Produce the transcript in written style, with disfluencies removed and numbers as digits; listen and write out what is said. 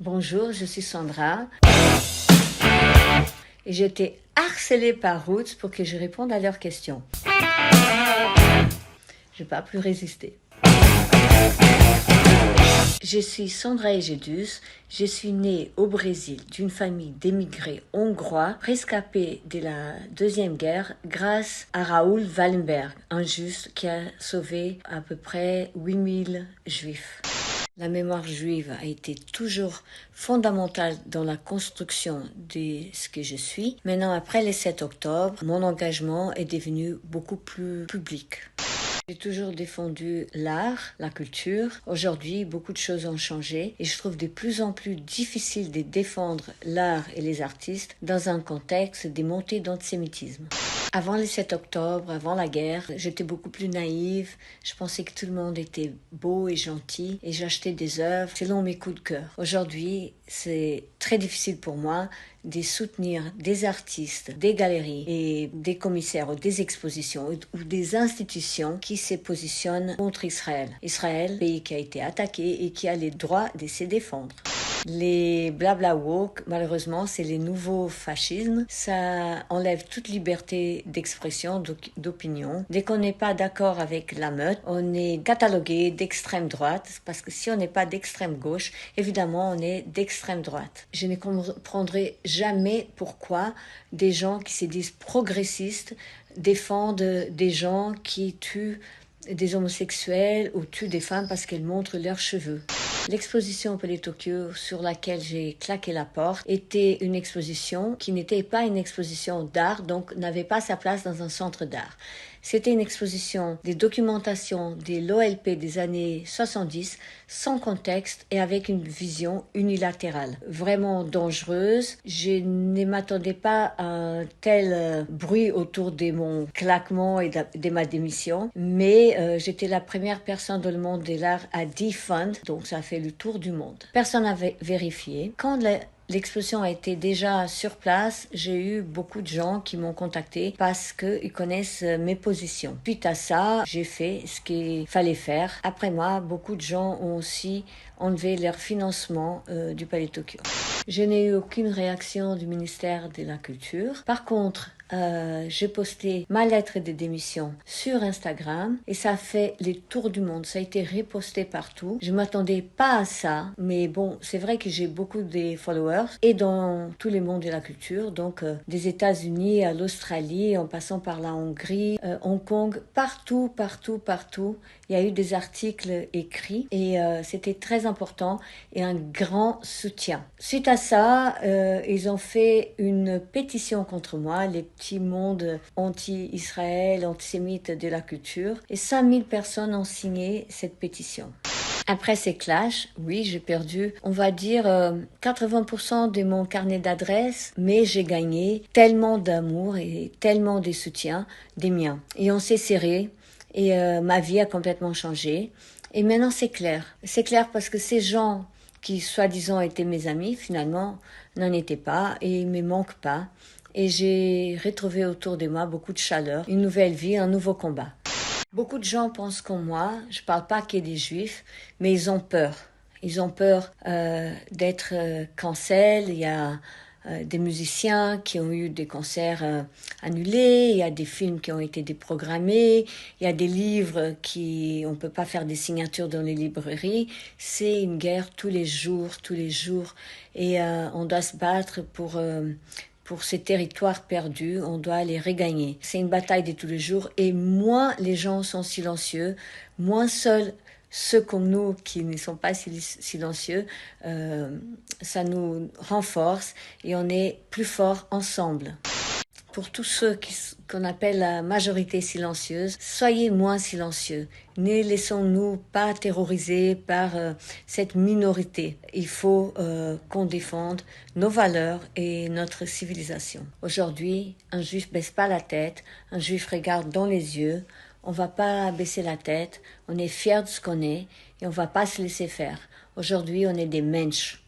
Bonjour, je suis Sandra et j'ai été harcelée par Roots pour que je réponde à leurs questions. Je n'ai pas pu résister. Je suis Sandra Egedus, je suis née au Brésil d'une famille d'émigrés hongrois rescapés de la Deuxième Guerre grâce à Raoul Wallenberg, un juge qui a sauvé à peu près 8000 juifs. La mémoire juive a été toujours fondamentale dans la construction de ce que je suis. Maintenant, après le 7 octobre, mon engagement est devenu beaucoup plus public. J'ai toujours défendu l'art, la culture. Aujourd'hui, beaucoup de choses ont changé et je trouve de plus en plus difficile de défendre l'art et les artistes dans un contexte de montée d'antisémitisme. Avant le 7 octobre, avant la guerre, j'étais beaucoup plus naïve. Je pensais que tout le monde était beau et gentil et j'achetais des œuvres selon mes coups de cœur. Aujourd'hui, c'est très difficile pour moi de soutenir des artistes, des galeries et des commissaires ou des expositions ou des institutions qui se positionnent contre Israël. Israël, pays qui a été attaqué et qui a les droits de se défendre. Les blabla woke, malheureusement, c'est les nouveaux fascismes. Ça enlève toute liberté d'expression, d'opinion. Dès qu'on n'est pas d'accord avec la meute, on est catalogué d'extrême droite, parce que si on n'est pas d'extrême gauche, évidemment, on est d'extrême droite. Je ne comprendrai jamais pourquoi des gens qui se disent progressistes défendent des gens qui tuent des homosexuels ou tuent des femmes parce qu'elles montrent leurs cheveux. L'exposition au Palais Tokyo sur laquelle j'ai claqué la porte était une exposition qui n'était pas une exposition d'art, donc n'avait pas sa place dans un centre d'art. C'était une exposition des documentations de l'OLP des années 70, sans contexte et avec une vision unilatérale, vraiment dangereuse. Je ne m'attendais pas à un tel bruit autour de mon claquement et de ma démission, mais j'étais la première personne dans le monde de l'art à defund, donc ça a fait le tour du monde. Personne n'avait vérifié. Quand l'exposition a été déjà sur place, j'ai eu beaucoup de gens qui m'ont contacté parce qu'ils connaissent mes positions. Suite à ça, j'ai fait ce qu'il fallait faire. Après moi, beaucoup de gens ont aussi enlevé leur financement du Palais Tokyo. Je n'ai eu aucune réaction du ministère de la Culture. Par contre, j'ai posté ma lettre de démission sur Instagram et ça a fait les tours du monde. Ça a été reposté partout. Je m'attendais pas à ça, mais bon, c'est vrai que j'ai beaucoup de followers et dans tous les mondes de la culture, donc des États-Unis à l'Australie, en passant par la Hongrie, Hong Kong, partout, il y a eu des articles écrits et c'était très important et un grand soutien. Suite à ça, ils ont fait une pétition contre moi, les petits mondes anti-Israël, antisémites de la culture, et 5000 personnes ont signé cette pétition. Après ces clashs, oui, j'ai perdu, on va dire, 80% de mon carnet d'adresses, mais j'ai gagné tellement d'amour et tellement de soutien des miens. Et on s'est serré et ma vie a complètement changé. Et maintenant, c'est clair. C'est clair parce que ces gens qui, soi-disant, étaient mes amis, finalement, n'en étaient pas et ils me manquent pas. Et j'ai retrouvé autour de moi beaucoup de chaleur, une nouvelle vie, un nouveau combat. Beaucoup de gens pensent comme moi, je parle pas que des juifs, mais ils ont peur. Ils ont peur d'être cancel. Il y a des musiciens qui ont eu des concerts annulés, il y a des films qui ont été déprogrammés, il y a des livres qui on peut pas faire des signatures dans les librairies. C'est une guerre tous les jours, et on doit se battre pour ces territoires perdus, on doit les regagner. C'est une bataille de tous les jours et moins les gens sont silencieux, moins seuls ceux comme nous qui ne sont pas silencieux, ça nous renforce et on est plus forts ensemble. Pour tous ceux qu'on appelle la majorité silencieuse, soyez moins silencieux. Ne laissons-nous pas terroriser par cette minorité. Il faut qu'on défende nos valeurs et notre civilisation. Aujourd'hui, un juif baisse pas la tête, un juif regarde dans les yeux. On va pas baisser la tête, on est fiers de ce qu'on est et on va pas se laisser faire. Aujourd'hui, on est des mensch.